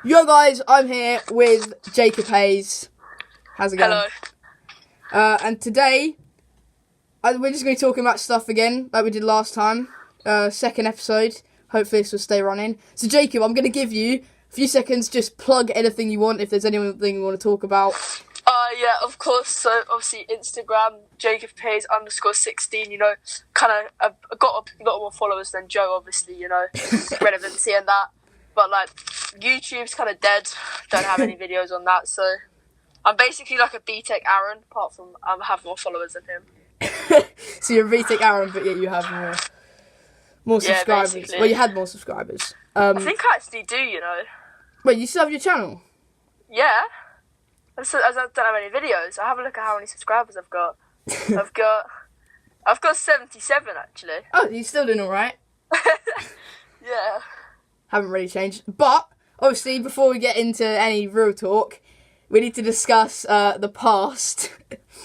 Yo guys, I'm here with Jacob Hayes. How's it going? Hello. And today, we're just going to be talking about stuff again, like we did last time. Second episode. Hopefully this will stay running. So Jacob, I'm going to give you a few seconds, just plug anything you want, if there's anything you want to talk about. Yeah, of course. So, obviously, Instagram, JacobPayes_16, you know, kind of, I've got a lot more followers than Joe, obviously, you know, relevancy and that. But, like, YouTube's kind of dead. Don't have any videos on that, so I'm basically like a BTEC Aaron, apart from I have more followers than him. So you're a VTech Aaron, but yet you have more subscribers. Basically. Well, you had more subscribers. I think I actually do, you know. Wait, you still have your channel? Yeah. As I don't have any videos, I have a look at how many subscribers I've got. I've got 77 actually. Oh, you're still doing alright. Yeah. Haven't really changed. But, obviously, before we get into any real talk, we need to discuss the past.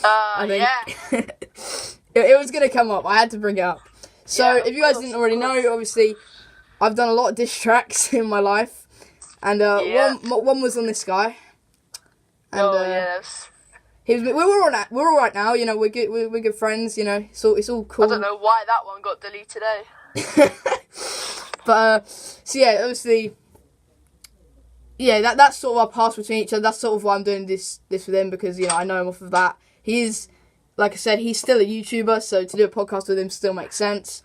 I think. Yeah. It was going to come up. I had to bring it up. So, Yeah, if you guys of didn't course, already know, obviously, I've done a lot of diss tracks in my life. And one was on this guy. And, yes. we're all right now. You know, we're good friends. You know, so it's all cool. I don't know why that one got deleted today. But so yeah, obviously, yeah, that's sort of our past between each other. That's sort of why I'm doing this with him, because you know I know him off of that. He is, like I said, he's still a YouTuber, so to do a podcast with him still makes sense.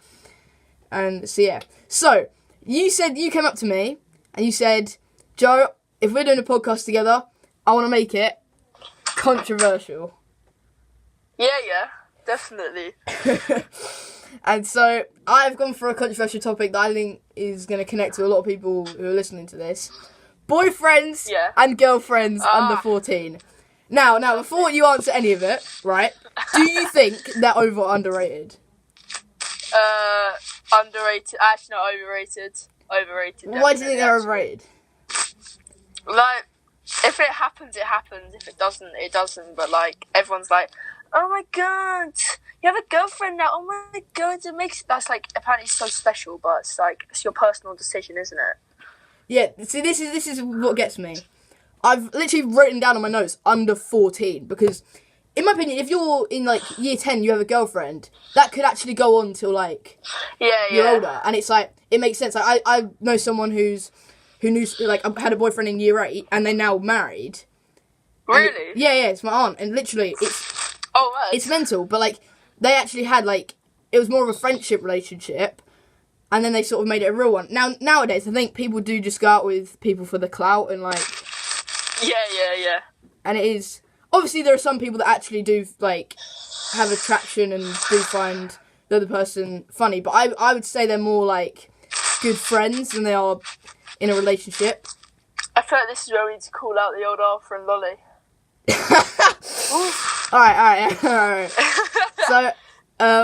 And so yeah, so you came up to me and you said, Joe, if we're doing a podcast together, I want to make it controversial. Yeah, definitely. And so I've gone for a controversial topic that I think is going to connect to a lot of people who are listening to this. Boyfriends and girlfriends under 14. Now, before you answer any of it, right, do you think they're over or underrated? Underrated. Actually, no, overrated. Overrated. Why do you think they're overrated? Like, if it happens, it happens. If it doesn't, it doesn't. But, like, everyone's like, oh my god, you have a girlfriend now, oh my god, that's like, apparently so special, but it's like, it's your personal decision, isn't it? Yeah, see, this is what gets me. I've literally written down on my notes, under 14, because, in my opinion, if you're in, like, year 10, you have a girlfriend, that could actually go on till, like, you're older, and it's like, it makes sense. Like, I know someone who knew, like, had a boyfriend in year 8, and they're now married. Really? Yeah, it's my aunt, and literally, it's mental, but, like, they actually had, like, it was more of a friendship relationship, and then they sort of made it a real one. Nowadays, I think people do just go out with people for the clout, and, like... Yeah. And it is... Obviously, there are some people that actually do, like, have attraction and do find the other person funny, but I would say they're more, like, good friends than they are in a relationship. I feel like this is where we need to call out the old Arthur and Lolly. Alright. So,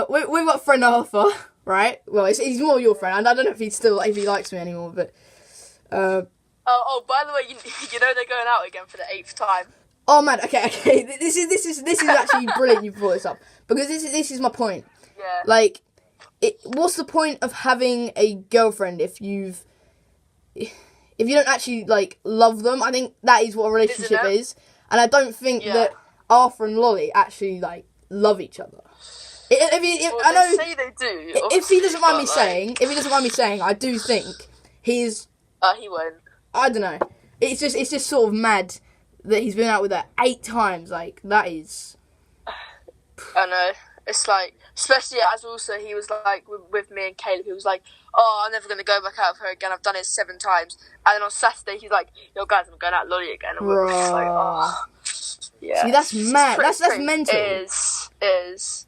we've got friend Arthur, right? Well, he's more your friend, and I don't know if he likes me anymore, but... Oh, by the way, you know they're going out again for the 8th time. Oh man, okay. This is actually brilliant you brought this up, because this is my point. Yeah. Like, what's the point of having a girlfriend if you don't actually, like, love them? I think that is what a relationship is. And I don't think that Arthur and Lolly actually, like, love each other. They say they do. If he doesn't mind me saying, I do think he's... he won't. I don't know. It's just sort of mad that he's been out with her 8 times. Like, that is... I know. It's like, especially as also he was like, with me and Caleb, he was like, oh, I'm never going to go back out with her again. I've done it 7 times. And then on Saturday, he's like, yo, guys, I'm going out with Lolly again. And we're just like, oh. Yeah. See, that's mad. That's mental. It is.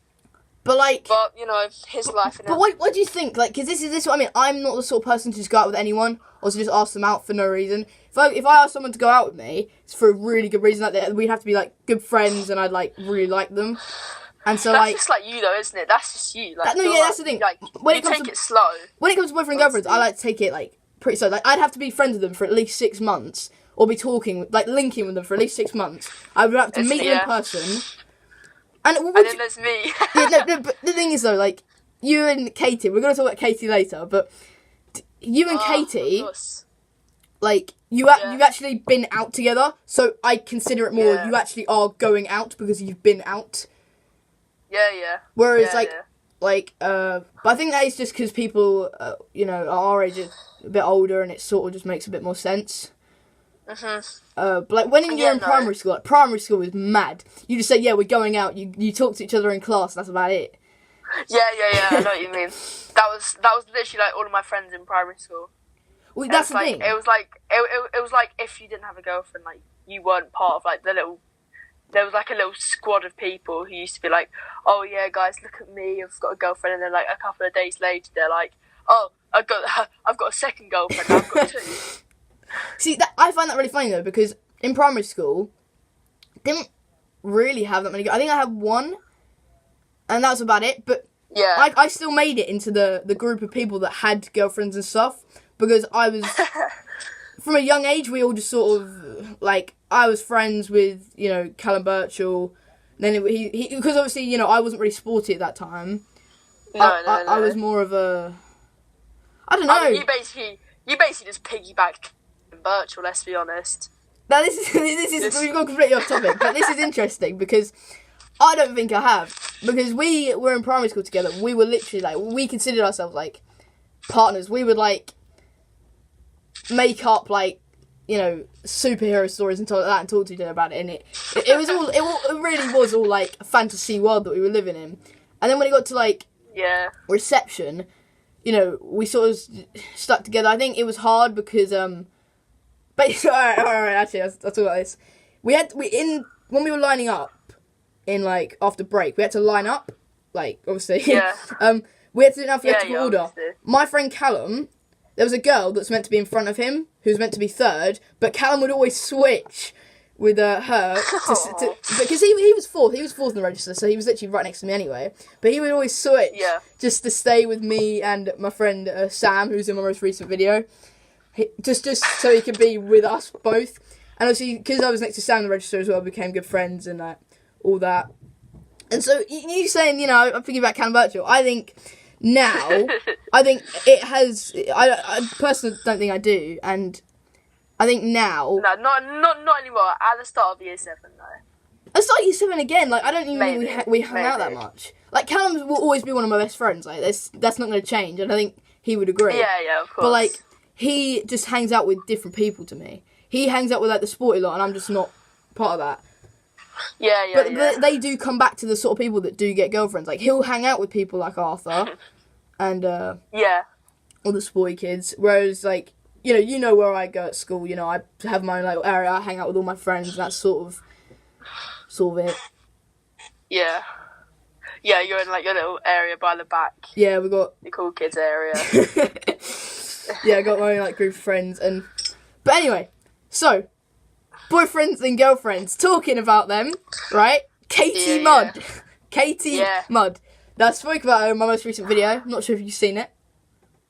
But, like... But, you know, his life... But what do you think? Like, because this is what I mean. I'm not the sort of person to just go out with anyone or to just ask them out for no reason. If I ask someone to go out with me, it's for a really good reason. Like, we'd have to be, like, good friends and I'd, like, really like them. And so, that's just like you, though, isn't it? That's just you. Like, that's the thing. Like, take it slow. When it comes to boyfriend and girlfriends, I like to take it, like, pretty slow. Like, I'd have to be friends with them for at least 6 months, or be talking, like, linking with them for at least 6 months. I would have to meet them in person. And then there's me. But the thing is, though, like, you and Katie, we're going to talk about Katie later, but you and Katie, like you've actually been out together. So I consider it more you actually are going out because you've been out. Yeah. Whereas but I think that is just because people, you know, are our age, a bit older, and it sort of just makes a bit more sense. But like when you're in primary school, like primary school is mad. You just say, yeah, we're going out. You talk to each other in class. That's about it. Yeah. I know what you mean. That was literally like all of my friends in primary school. Well, that's the thing. It was like if you didn't have a girlfriend, like you weren't part of like the little. There was like a little squad of people who used to be like, oh yeah, guys, look at me, I've got a girlfriend, and then like a couple of days later, they're like, oh, I've got a second girlfriend, I've got two. See, I find that really funny though, because in primary school, didn't really have that many. I think I had one, and that was about it. But yeah, I still made it into the group of people that had girlfriends and stuff, because I was from a young age. We all just sort of like I was friends with, you know, Callum Birchall. Then he because obviously, you know, I wasn't really sporty at that time. No. I was more of a, I don't know. I mean, you basically just piggybacked Birchall. Let's be honest. Now this is we've gone completely off topic, but this is interesting because I don't think I have, because we were in primary school together. We were literally like, we considered ourselves like partners. We would like make up like, you know, superhero stories and talk like that and talk to each other about it. And it really was all like a fantasy world that we were living in. And then when it got to like reception, you know, we sort of stuck together. I think it was hard because but all right, actually, I'll talk about this. When we were lining up in like after break, we had to line up, like obviously. Yeah. We had to do it in alphabetical order. Obviously. My friend Callum, there was a girl that's meant to be in front of him, who was meant to be third, but Callum would always switch with her because he was fourth. He was fourth in the register, so he was literally right next to me anyway. But he would always switch just to stay with me and my friend Sam, who's in my most recent video. Just so he could be with us both. And obviously, because I was next to Sam in the register as well, we became good friends and all that. And so, you saying, you know, I'm thinking about Callum Birchall. I think now, I think it has, I personally don't think I do. And I think now... No, not anymore. At the start of year 7, though. At the start of year 7 again, like, I don't even think we hung out that much. Like, Callum will always be one of my best friends. Like, that's not going to change. And I think he would agree. Yeah, of course. But, like... He just hangs out with different people to me. He hangs out with like the sporty lot, and I'm just not part of that. Yeah. But they do come back to the sort of people that do get girlfriends. Like he'll hang out with people like Arthur, and all the sporty kids. Whereas like you know where I go at school. You know I have my own little area. I hang out with all my friends. And that's sort of it. Yeah. Yeah, you're in like your little area by the back. Yeah, we got the cool kids area. Yeah, I got my own like group of friends, but anyway, so boyfriends and girlfriends, talking about them, right? Katie Mudd. Mudd. Now, I spoke about her in my most recent video. I'm not sure if you've seen it.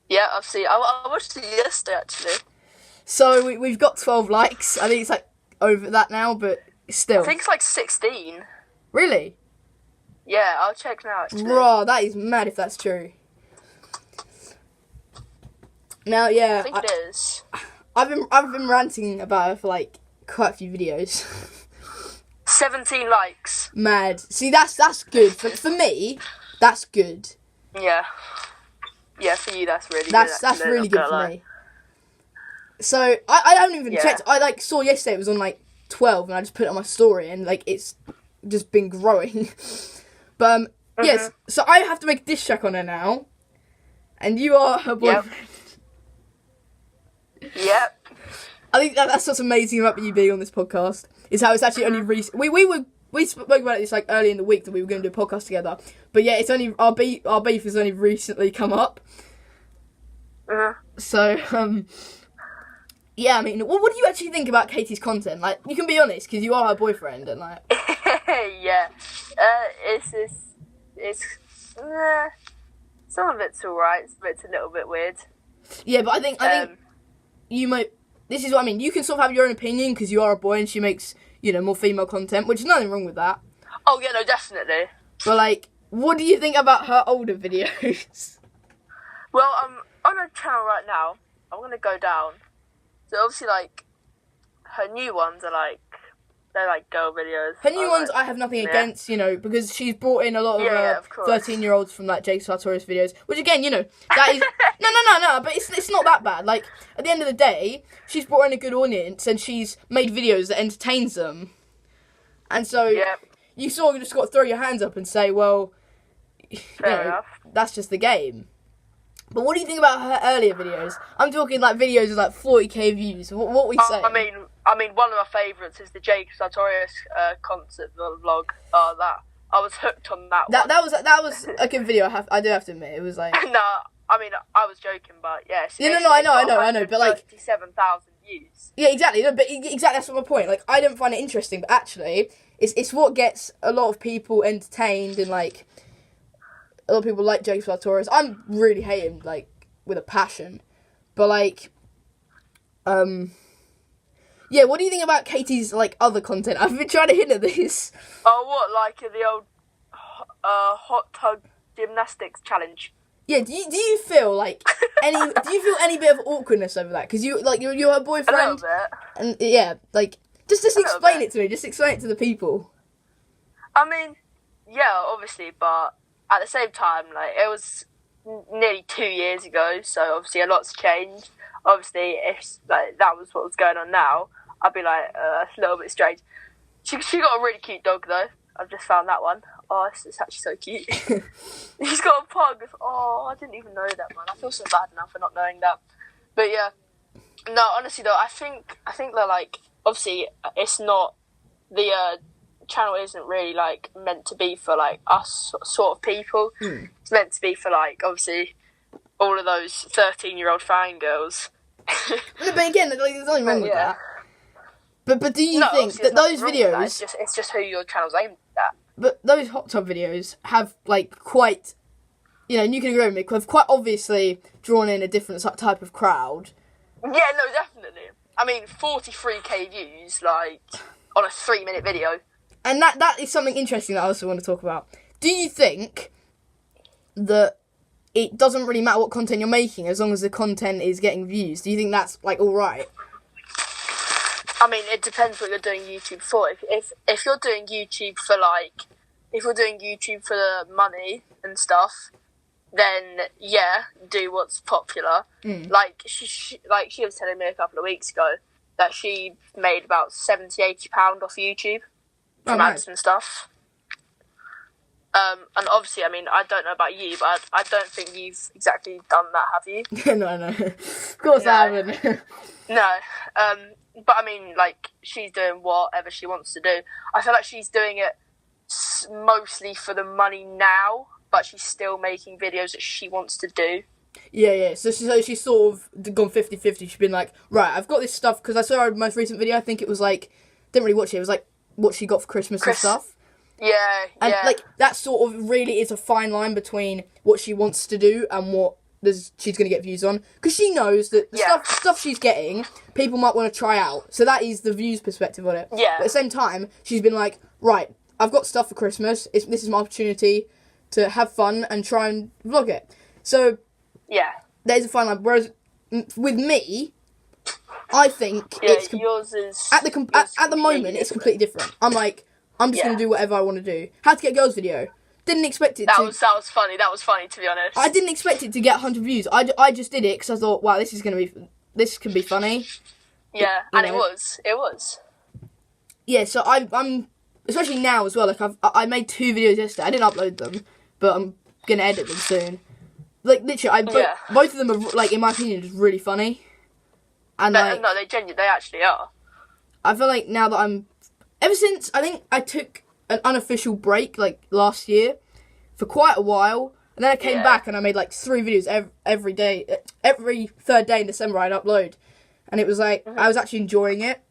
Yeah, I've seen. I watched it yesterday actually. So we've got 12 likes. I think it's like over that now, but still. I think it's like 16. Really? Yeah, I'll check now. Actually. Bro, that is mad if that's true. Now, yeah, I think it is. I've been ranting about her for like quite a few videos. 17 likes. Mad. See, that's good for me. That's good. Yeah. Yeah, for you, that's really good. That's really good for me. So I don't even check. I like saw yesterday it was on like 12, and I just put it on my story, and like it's just been growing. But yes, so I have to make a diss track on her now, and you are her boyfriend. Yep. I think that's what's amazing about you being on this podcast is how it's actually only recent. We spoke about this like early in the week that we were going to do a podcast together, but yeah, it's only our beef has only recently come up. So yeah, I mean, what do you actually think about Katie's content? Like, you can be honest because you are her boyfriend, and like. Yeah. Some of it's alright. It's a little bit weird. Yeah, but I think you might. This is what I mean. You can sort of have your own opinion because you are a boy, and she makes more female content, which is nothing wrong with that. Oh yeah, no, definitely. But like, what do you think about her older videos? Well, on her channel right now. I'm gonna go down So obviously, like, her new ones are like, they're like girl videos. Her new ones, I have nothing against, you know, because she's brought in a lot of 13-year-olds from like Jake Sartorius videos, which again, you know, that is no, but it's not that bad. Like, at the end of the day, she's brought in a good audience and she's made videos that entertains them, and so you sort of just got to throw your hands up and say, well, Fair enough. That's just the game. But what do you think about her earlier videos? I'm talking like videos with like 40k views. What we say? I mean, one of my favourites is the Jake Sartorius concert vlog. That I was hooked on that one. That was a good video. I do have to admit, it was like. No, I mean I was joking, but yes. Yeah, no, I know, but like 57,000 views. Yeah, exactly. No, but exactly that's my point. Like, I don't find it interesting, but actually, it's what gets a lot of people entertained and like. A lot of people like Jake Sartorius. I'm really hate him, like, with a passion. But, like, yeah, what do you think about Katie's, like, other content? I've been trying to hint at this. Oh, what, like the old hot tub gymnastics challenge? Yeah, do you feel, like, any bit of awkwardness over that? Because you're her boyfriend. A little bit. And, yeah, like, just explain it to me. Just explain it to the people. I mean, yeah, obviously, but at the same time, like, it was nearly 2 years ago, so obviously a lot's changed. Obviously, if like that was what was going on now, I'd be like, it's a little bit strange. She got a really cute dog, though. I've just found that one. Oh, it's actually so cute. He's got a pug. Oh, I didn't even know that, man. I feel so bad now for not knowing that. But yeah, no, honestly though, I think that, like, obviously it's not the channel isn't really like meant to be for like us sort of people. It's meant to be for like obviously all of those 13-year-old fangirls. No, but again, like, there's nothing wrong with that. But do you think that those videos? It's just who your channel's aimed at. But those hot tub videos have like quite, you know, and you can agree with me, have quite obviously drawn in a different type of crowd. Yeah, no, definitely. I mean, 43k views, like, on a 3-minute video. And that is something interesting that I also want to talk about. Do you think that it doesn't really matter what content you're making as long as the content is getting views? Do you think that's, like, all right? I mean, it depends what you're doing YouTube for. If you're doing YouTube for, like, if you're doing YouTube for the money and stuff, then, yeah, do what's popular. Like, she was telling me a couple of weeks ago that she made about £70-80 off YouTube. From ads and stuff. And obviously, I mean, I don't know about you, but I don't think you've exactly done that, have you? No. Of course I haven't. No. But I mean, like, she's doing whatever she wants to do. I feel like she's doing it mostly for the money now, but she's still making videos that she wants to do. Yeah. So she's sort of gone 50-50. She's been like, right, I've got this stuff, because I saw her most recent video, I think it was like, didn't really watch it, it was like, what she got for Christmas and stuff. Yeah. And, like, that sort of really is a fine line between what she wants to do and what she's going to get views on. Because she knows that the stuff she's getting, people might want to try out. So that is the views perspective on it. Yeah. But at the same time, she's been like, right, I've got stuff for Christmas. This is my opportunity to have fun and try and vlog it. So, yeah, there's a fine line. Whereas, with me, I think yours is at the moment it's completely different. I'm like, I'm just gonna do whatever I want to do. How to Get Girls video. Didn't expect it. That was funny. That was funny, to be honest. I didn't expect it to get 100 views. I just did it because I thought, wow, this can be funny. Yeah, and it was. Yeah, so I'm especially now as well. Like I made 2 videos yesterday. I didn't upload them, but I'm gonna edit them soon. Like literally, both of them are, like, in my opinion, just really funny. And no, they actually are. I feel like now that ever since I think I took an unofficial break, like, last year for quite a while, and then I came back and I made like 3 videos every day. Every third day in December I'd upload, and it was like I was actually enjoying it.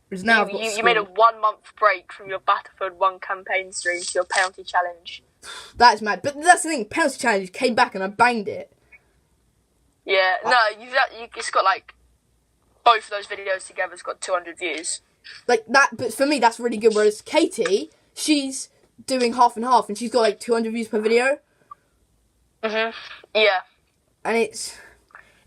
Whereas now you made a 1-month break from your Battlefield 1 campaign stream to your penalty challenge. That's mad, but that's the thing. Penalty challenge came back and I banged it. Yeah, no, it's got like both of those videos together's got 200 views. Like that, but for me that's really good. Whereas Katie, she's doing half and half, and she's got like 200 views per video. Yeah. And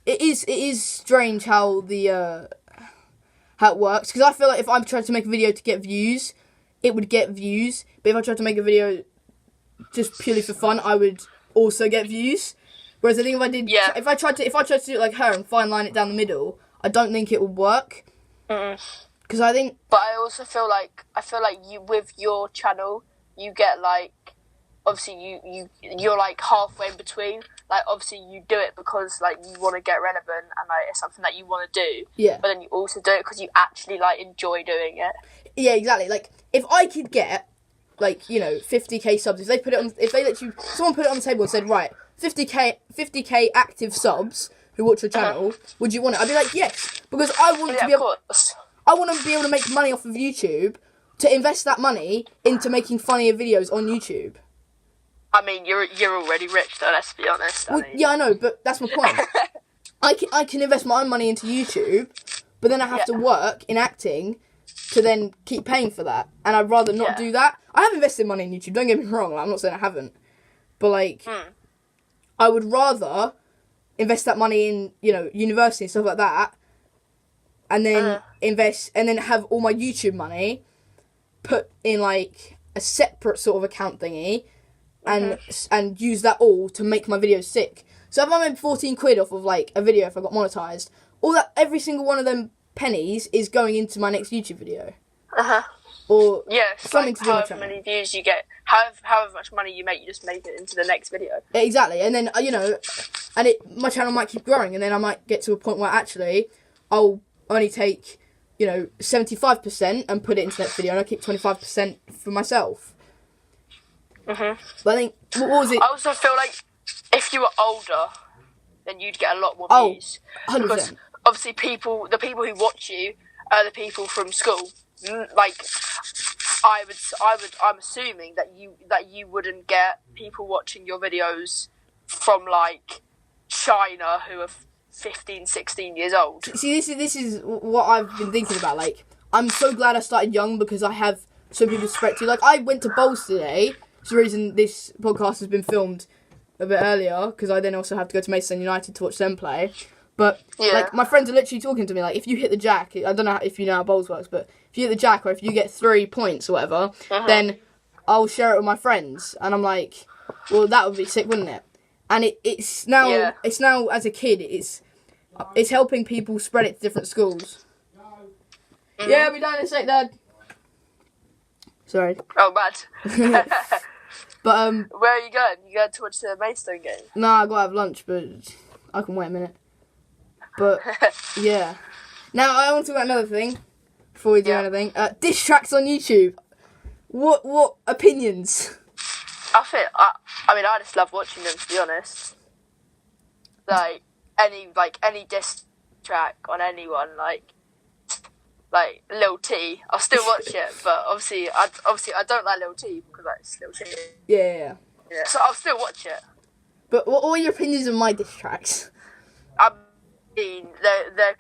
it is strange how it works, because I feel like if I tried to make a video to get views, it would get views, but if I tried to make a video just purely for fun, I would also get views. Whereas I think if I tried to do it like her and fine line it down the middle, I don't think it would work. Because I think. But I also feel like you, with your channel, you get like, obviously you're like halfway in between. Like, obviously you do it because like you want to get relevant and like it's something that you want to do. Yeah. But then you also do it because you actually like enjoy doing it. Yeah, exactly. Like, if I could get, like, you know, 50k subs, someone put it on the table and said, right, 50k active subs who watch your channel, would you want it? I'd be like, yes, because I want to be able to make money off of YouTube, to invest that money into making funnier videos on YouTube. I mean, you're already rich though, let's be honest. Yeah, I know, but that's my point. I can invest my own money into YouTube, but then I have to work in acting to then keep paying for that, and I'd rather not do that. I have invested money in YouTube, don't get me wrong, like, I'm not saying I haven't, but like, I would rather invest that money in, you know, university and stuff like that, and then have all my YouTube money put in like a separate sort of account thingy, and use that all to make my videos sick. So if I made 14 quid off of like a video, if I got monetized, every single one of them pennies is going into my next YouTube video. Or something like to do with however many views you get, however much money you make, you just make it into the next video. Yeah, exactly, and then you know, my channel might keep growing, and then I might get to a point where actually I'll only take, you know, 75% and put it into the next video, and I'll keep 25% for myself. But I think, what was it? I also feel like if you were older, then you'd get a lot more views. 100%. Because obviously the people who watch you are the people from school. Like, I'm assuming that you wouldn't get people watching your videos from like China who are 15, 16 years old. See, this is what I've been thinking about. Like, I'm so glad I started young because I have so people to spread to. Like, I went to bowls today. It's the reason this podcast has been filmed a bit earlier, because I then also have to go to Mason United to watch them play. But, like, my friends are literally talking to me, like, if you hit the jack, I don't know if you know how bowls works, but if you hit the jack or if you get 3 points or whatever, then I'll share it with my friends. And I'm like, well, that would be sick, wouldn't it? And it's now, as a kid, it's helping people spread it to different schools. Yeah, I'll be down in a sec, Dad. Sorry. Oh, bad. But where are you going? You going to watch the Maidstone game? Nah, I gotta have lunch, but I can wait a minute. But yeah. Now I want to talk about another thing before we do anything. Diss tracks on YouTube. What opinions? I mean, I just love watching them, to be honest. Like any diss track on anyone, like Lil T, I'll still watch it, but obviously I don't like Lil T because it's Lil T. Yeah. So I'll still watch it. But what are your opinions on my diss tracks? I mean, they're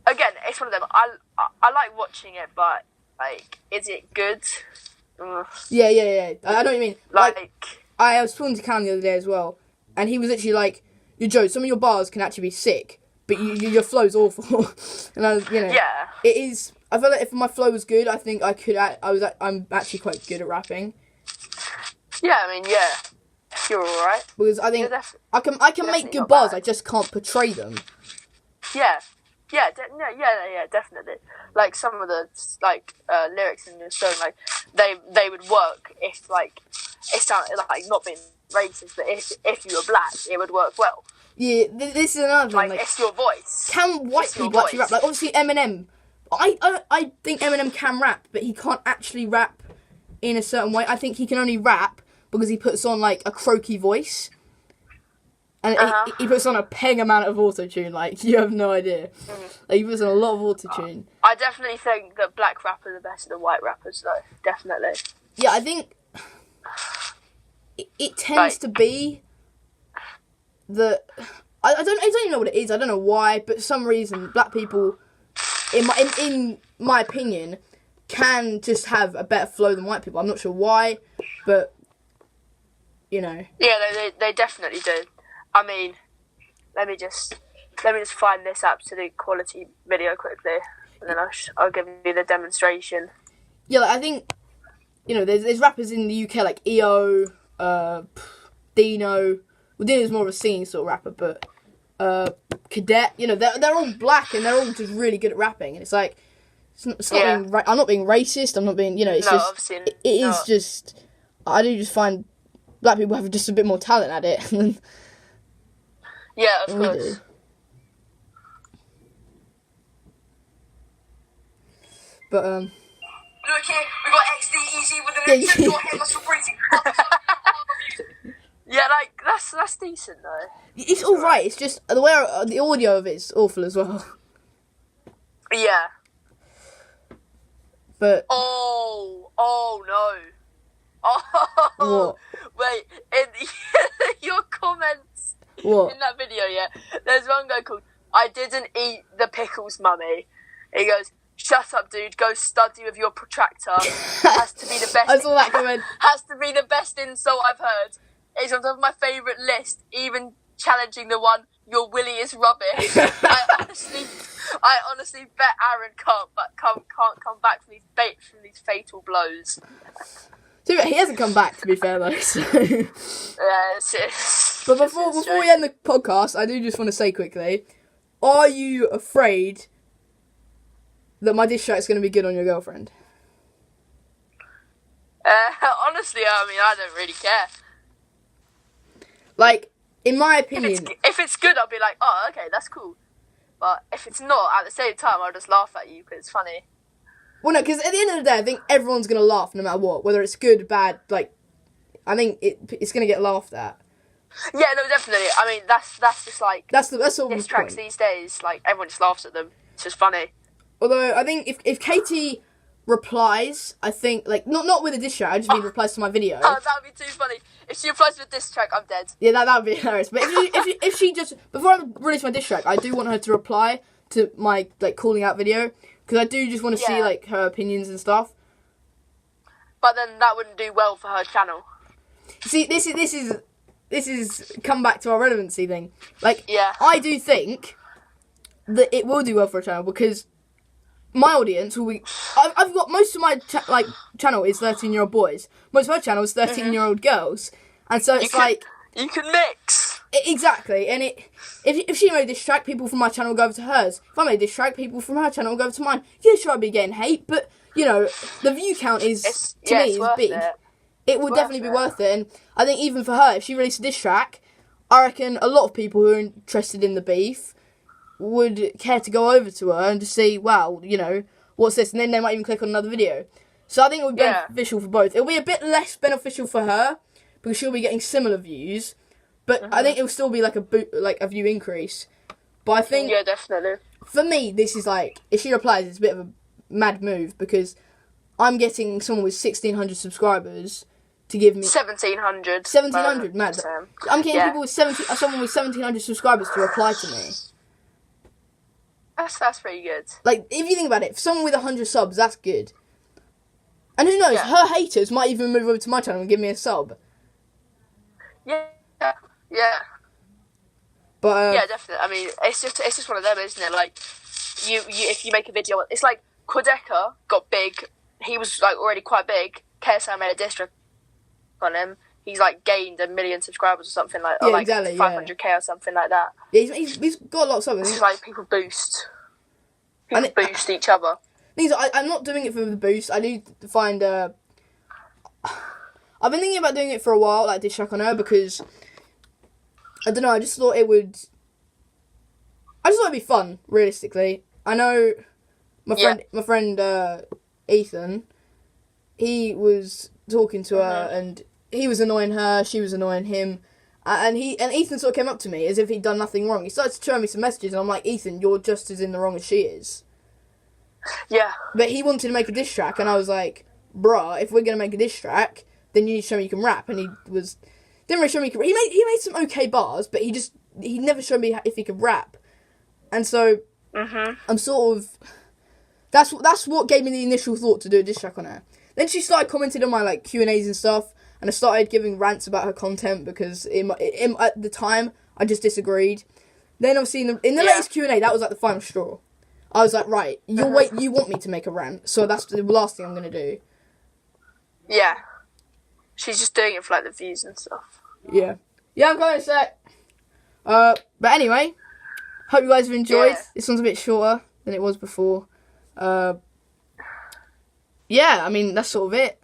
again, it's one of them. I like watching it, but like, is it good? Yeah. I know what you mean. Like I was talking to Cam the other day as well, and he was actually like, "Yo, Joe, some of your bars can actually be sick, but your flow's awful." And I was, you know, it is. I feel like if my flow was good, I think I could. I'm actually quite good at rapping. Yeah, I mean, yeah, you're all right. Because I think I can make good bars. I just can't portray them. Yeah, definitely. Like some of the lyrics in your song, like they would work if like it sounded like not being racist, but if you were black, it would work well. Yeah, this is another thing. Like it's your voice. Can white people actually rap? Like obviously Eminem. I think Eminem can rap, but he can't actually rap in a certain way. I think he can only rap because he puts on like a croaky voice. And he puts on a peng amount of autotune, like, you have no idea. Like, he puts on a lot of autotune. I definitely think that black rappers are better than white rappers, though. Definitely. Yeah, I think it tends to be that... I don't even know what it is, I don't know why, but for some reason, black people, in my opinion, can just have a better flow than white people. I'm not sure why, but, you know. Yeah, they definitely do. I mean, let me just let me just find this absolute quality video quickly, and then I'll give you the demonstration. Yeah, like, I think, there's rappers in the UK like EO, Dino. Well, Dino's more of a singing sort of rapper, but Cadet, they're all black and they're all just really good at rapping. And it's like, it's not I'm not being racist. I'm not being, it's just, it is just, I do just find black people have just a bit more talent at it than of course. we do. But look here, we got XD Easy with the your head muscle breathing. Yeah, like that's decent though. It's all right. It's just the way the audio of it's awful as well. Yeah. But oh no. What? Wait, in your comments What? in that video, there's one guy called I didn't eat the pickles, mummy. He goes, shut up, dude. Go study with your protractor. Has to be the best. I saw that comment. Has to be the best insult I've heard. It's on top of my favourite list, even challenging the one, your willy is rubbish. I honestly bet Aaron can't come back from these fatal blows. He hasn't come back, to be fair though. So. Yeah, it's But before we end the podcast, I do just want to say quickly: are you afraid that my diss track's going to be good on your girlfriend? Honestly, I mean, I don't really care. Like, in my opinion... If it's good, I'll be like, oh, okay, that's cool. But if it's not, at the same time, I'll just laugh at you because it's funny. Well, no, because at the end of the day, I think everyone's going to laugh no matter what. Whether it's good, bad, like... I think it's going to get laughed at. Yeah, no, definitely. I mean, that's just like... That's all diss tracks these days. Like, everyone just laughs at them. It's just funny. Although, I think if Katie replies, I think, like, not with a diss track, I just mean replies to my video. Oh, that would be too funny. If she replies with a diss track, I'm dead. Yeah, that would be hilarious. But if she just... Before I release my diss track, I do want her to reply to my, like, calling out video. Because I do just want to see, like, her opinions and stuff. But then that wouldn't do well for her channel. See, this is come back to our relevancy thing. Like, yeah. I do think that it will do well for a channel because my audience will be... I've got most of my channel is 13-year-old boys. Most of my channel is 13-year-old girls. And so it's you can mix. Exactly. And if she made this track, people from my channel will go over to hers. If I made this track, people from her channel will go over to mine. Yeah, sure, I'd be getting hate, but, the view count is big. It would definitely be worth it. And I think even for her, if she released this track, I reckon a lot of people who are interested in the beef would care to go over to her and just see, wow, what's this? And then they might even click on another video. So I think it would be beneficial for both. It'll be a bit less beneficial for her because she'll be getting similar views, but I think it'll still be like a view increase. But I think definitely. For me, this is like, if she replies, it's a bit of a mad move because I'm getting someone with 1,600 subscribers to give me 1,700. 1,700, mad. I'm getting people with someone with 1,700 subscribers to reply to me. That's pretty good. Like, if you think about it, for someone with 100 subs, that's good. And who knows, her haters might even move over to my channel and give me a sub. Yeah. But yeah, definitely. I mean, it's just one of them, isn't it? Like, you if you make a video, it's like Quadeca got big. He was like already quite big. KSI made a diss track on him. He's like gained 1 million subscribers or something like, or like exactly, 500k or something like that. Yeah, he's got a lot of subs. It's like people boost each other. I'm not doing it for the boost. I need to find I've been thinking about doing it for a while, like diss track on her, because I don't know. I just thought it'd be fun. Realistically, I know my friend Ethan. He was talking to her and he was annoying her. She was annoying him, and Ethan sort of came up to me as if he'd done nothing wrong. He started to show me some messages, and I'm like, Ethan, you're just as in the wrong as she is. Yeah. But he wanted to make a diss track, and I was like, bruh, if we're gonna make a diss track, then you need to show me you can rap. And didn't really show me. He made some okay bars, but he never showed me if he could rap. And so I'm sort of that's what gave me the initial thought to do a diss track on her. Then she started commenting on my like Q&As and stuff, and I started giving rants about her content because at the time I just disagreed. Then obviously in the latest Q&A, that was like the final straw. I was like, right, you want me to make a rant, so that's the last thing I'm gonna do. Yeah. She's just doing it for like the views and stuff. Yeah. Yeah, I'm coming in a sec. But anyway, hope you guys have enjoyed. Yeah. This one's a bit shorter than it was before. Yeah, I mean, that's sort of it.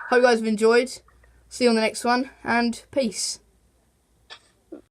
Hope you guys have enjoyed. See you on the next one, and peace.